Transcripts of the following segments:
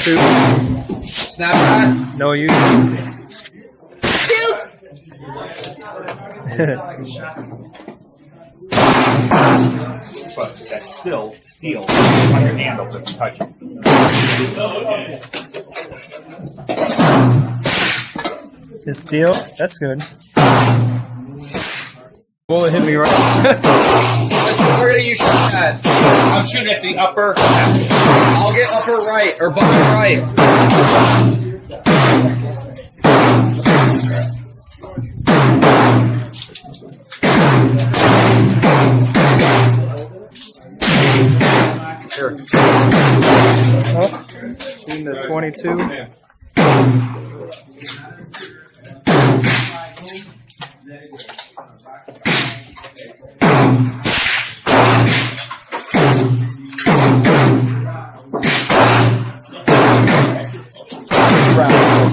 Shoot. Snapshot. No, you. Shoot. But that's still steel on your handle if you touch it. It's steel. That's good. Bullet hit me right. Where do you shoot at? I'm shooting at the upper. I'll get upper right or bottom right. Here. Oh, shooting the 22.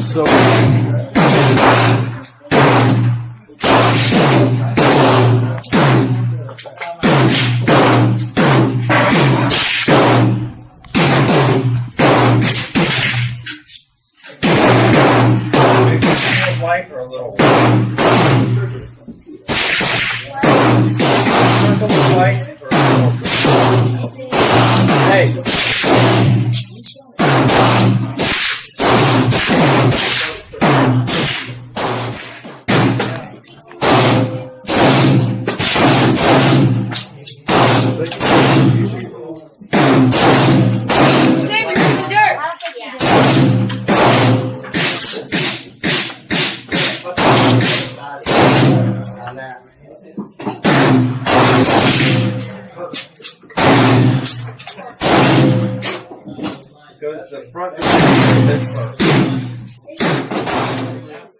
So White or a little white? Hey. Goes to the front.